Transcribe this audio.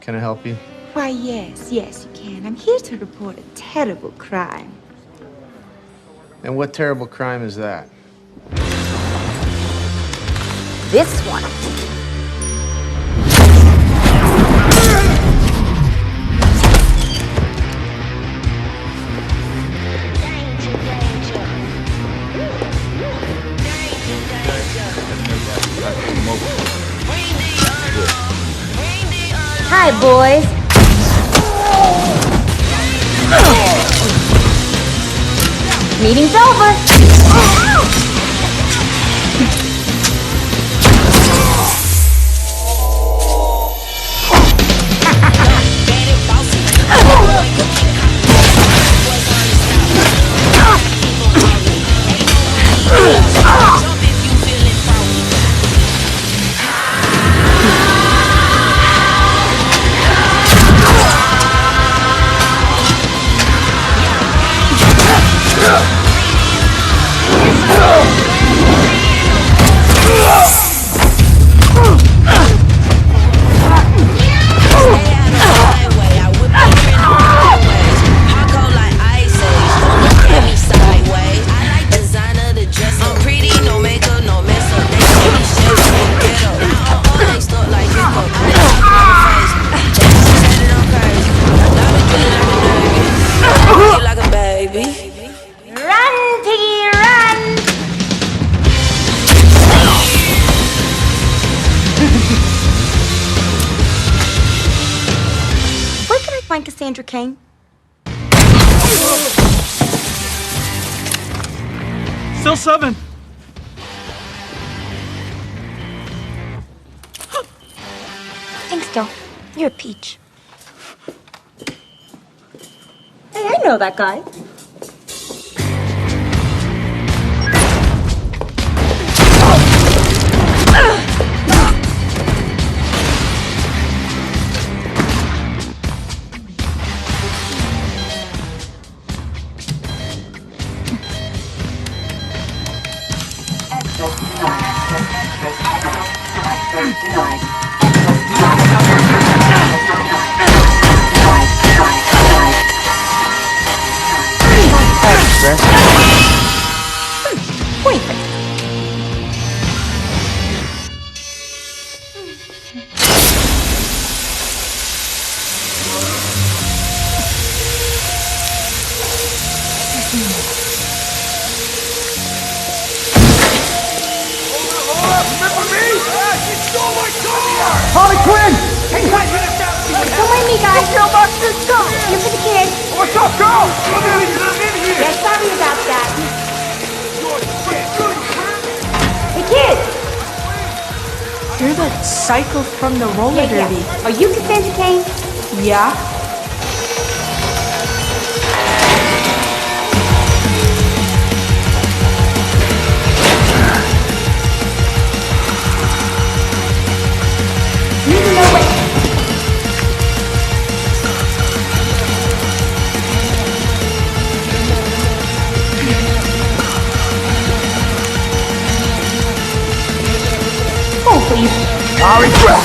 Can I help you? Why, yes, you can. I'm here to report a terrible crime. And what terrible crime is that? This one. Hi, boys. Meeting's over. Find Cassandra Cain? Still 7. Thanks, Del. You're a peach. Hey, I know that guy. Harley Quinn! Don't mind me, guys. Let's go. Here for the kids. What's up, girl? Yeah, sorry about that. Hey, kids! You're the psycho from the roller derby. Yeah. Are you Cassandra Cain? Yeah? I regret.